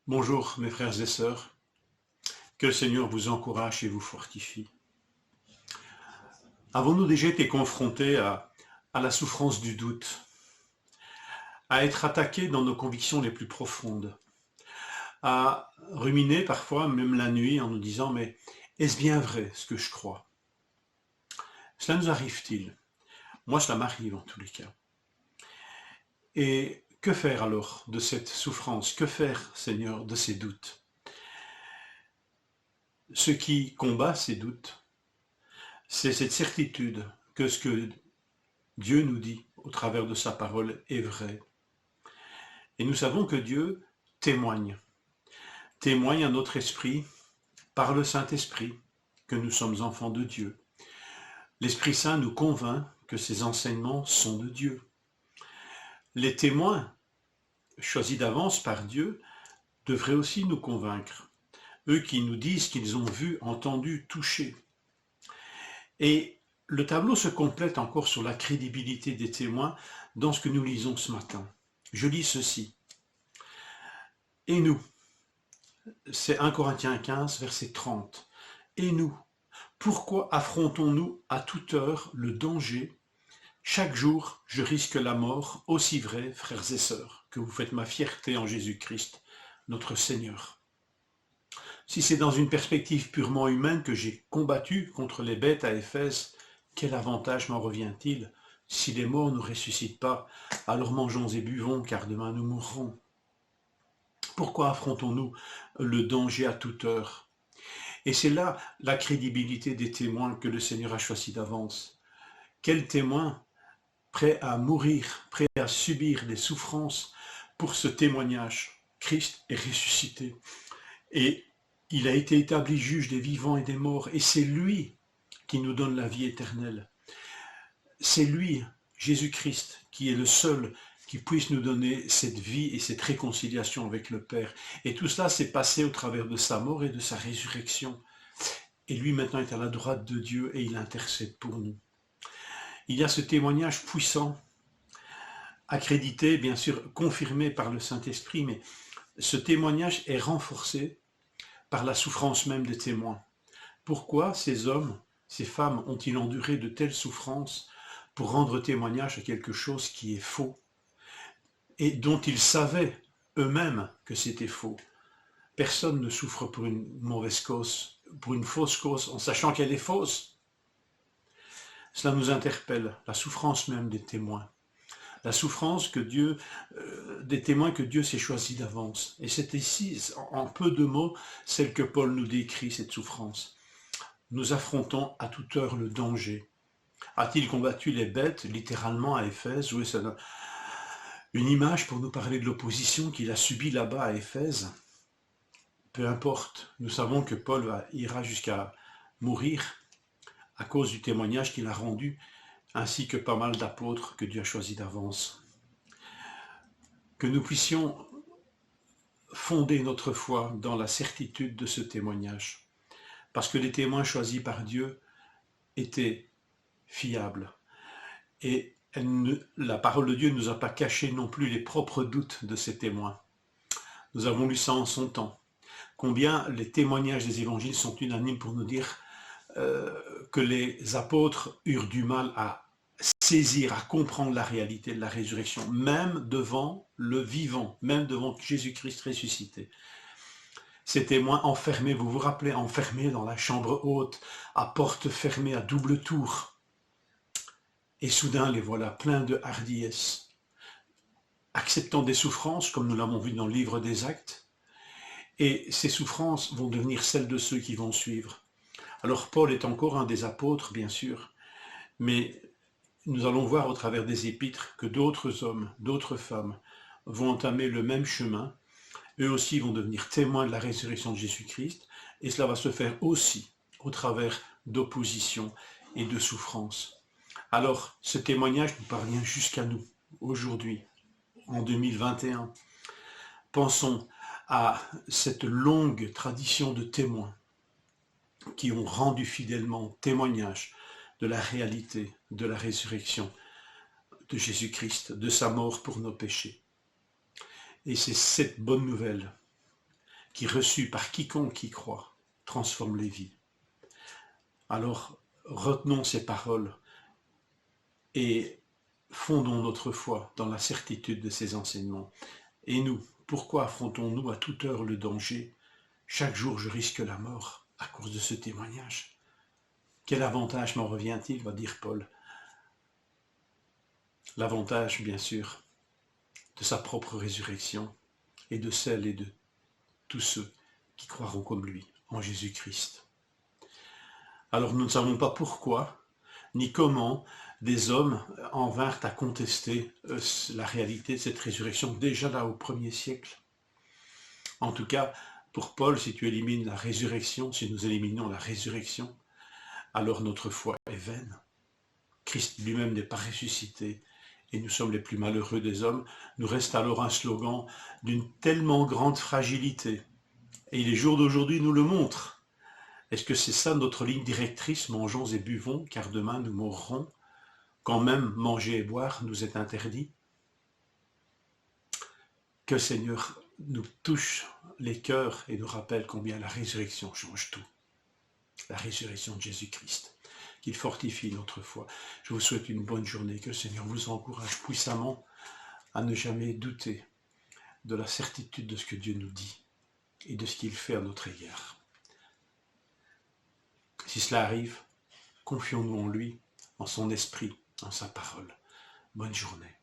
Bonjour mes frères et sœurs, que le Seigneur vous encourage et vous fortifie. Avons-nous déjà été confrontés à la souffrance du doute, à être attaqués dans nos convictions les plus profondes, à ruminer parfois, même la nuit, en nous disant « mais est-ce bien vrai ce que je crois ?» Cela nous arrive-t-il? Moi, cela m'arrive en tous les cas. Et que faire alors de cette souffrance? Que faire, Seigneur, de ces doutes? Ce qui combat ces doutes, c'est cette certitude que ce que Dieu nous dit au travers de sa parole est vrai. Et nous savons que Dieu témoigne à notre esprit par le Saint-Esprit que nous sommes enfants de Dieu. L'Esprit Saint nous convainc que ces enseignements sont de Dieu. Les témoins choisis d'avance par Dieu devraient aussi nous convaincre, eux qui nous disent qu'ils ont vu, entendu, touché. Et le tableau se complète encore sur la crédibilité des témoins dans ce que nous lisons ce matin. Je lis ceci. Et nous, c'est 1 Corinthiens 15, verset 30. Et nous, pourquoi affrontons-nous à toute heure le danger? Chaque jour, je risque la mort, aussi vrai, frères et sœurs, que vous faites ma fierté en Jésus-Christ, notre Seigneur. Si c'est dans une perspective purement humaine que j'ai combattu contre les bêtes à Éphèse, quel avantage m'en revient-il? Si les morts ne ressuscitent pas, alors mangeons et buvons, car demain nous mourrons. Pourquoi affrontons-nous le danger à toute heure? Et c'est là la crédibilité des témoins que le Seigneur a choisi d'avance. Quels témoins prêts à mourir, prêts à subir des souffrances pour ce témoignage? Christ est ressuscité et il a été établi juge des vivants et des morts, et c'est lui qui nous donne la vie éternelle. C'est lui, Jésus-Christ, qui est le seul qui puisse nous donner cette vie et cette réconciliation avec le Père. Et tout cela s'est passé au travers de sa mort et de sa résurrection. Et lui maintenant est à la droite de Dieu et il intercède pour nous. Il y a ce témoignage puissant, accrédité, bien sûr, confirmé par le Saint-Esprit, mais ce témoignage est renforcé par la souffrance même des témoins. Pourquoi ces hommes, ces femmes ont-ils enduré de telles souffrances pour rendre témoignage à quelque chose qui est faux et dont ils savaient eux-mêmes que c'était faux? Personne ne souffre pour une mauvaise cause, pour une fausse cause, en sachant qu'elle est fausse. Cela nous interpelle, la souffrance même des témoins. La souffrance des témoins que Dieu s'est choisi d'avance. Et c'est ici, en peu de mots, celle que Paul nous décrit, cette souffrance. Nous affrontons à toute heure le danger. A-t-il combattu les bêtes, littéralement à Éphèse? Oui, c'est une image pour nous parler de l'opposition qu'il a subie là-bas à Éphèse. Peu importe, nous savons que Paul ira jusqu'à mourir à cause du témoignage qu'il a rendu, ainsi que pas mal d'apôtres que Dieu a choisis d'avance. Que nous puissions fonder notre foi dans la certitude de ce témoignage, parce que les témoins choisis par Dieu étaient fiables. Et la parole de Dieu ne nous a pas caché non plus les propres doutes de ces témoins. Nous avons lu ça en son temps. Combien les témoignages des évangiles sont unanimes pour nous dire que les apôtres eurent du mal à saisir, à comprendre la réalité de la résurrection, même devant le vivant, même devant Jésus-Christ ressuscité. Ces témoins enfermés, vous vous rappelez, enfermés dans la chambre haute, à porte fermée, à double tour. Et soudain, les voilà pleins de hardiesse, acceptant des souffrances, comme nous l'avons vu dans le livre des Actes, et ces souffrances vont devenir celles de ceux qui vont suivre. Alors Paul est encore un des apôtres, bien sûr, mais nous allons voir au travers des épîtres que d'autres hommes, d'autres femmes vont entamer le même chemin. Eux aussi vont devenir témoins de la résurrection de Jésus-Christ, et cela va se faire aussi au travers d'opposition et de souffrance. Alors, ce témoignage nous parvient jusqu'à nous, aujourd'hui, en 2021. Pensons à cette longue tradition de témoins qui ont rendu fidèlement témoignage de la réalité de la résurrection de Jésus-Christ, de sa mort pour nos péchés. Et c'est cette bonne nouvelle qui, reçu par quiconque qui croit, transforme les vies. Alors, retenons ces paroles et fondons notre foi dans la certitude de ces enseignements. Et nous, pourquoi affrontons-nous à toute heure le danger? Chaque jour, je risque la mort à cause de ce témoignage. Quel avantage m'en revient-il, va dire Paul? L'avantage, bien sûr, de sa propre résurrection et de celle et de tous ceux qui croiront comme lui en Jésus-Christ. Alors nous ne savons pas pourquoi, ni comment des hommes en vinrent à contester la réalité de cette résurrection déjà là au 1er siècle. En tout cas, pour Paul, si tu élimines la résurrection, si nous éliminons la résurrection, alors notre foi est vaine. Christ lui-même n'est pas ressuscité et nous sommes les plus malheureux des hommes. Nous reste alors un slogan d'une tellement grande fragilité. Et les jours d'aujourd'hui nous le montrent. Est-ce que c'est ça notre ligne directrice? Mangeons et buvons, car demain nous mourrons, quand même manger et boire nous est interdit. Que Seigneur nous touche les cœurs et nous rappelle combien la résurrection change tout. La résurrection de Jésus-Christ, qu'il fortifie notre foi. Je vous souhaite une bonne journée, que le Seigneur vous encourage puissamment à ne jamais douter de la certitude de ce que Dieu nous dit et de ce qu'il fait à notre égard. Si cela arrive, confions-nous en lui, en son esprit, en sa parole. Bonne journée.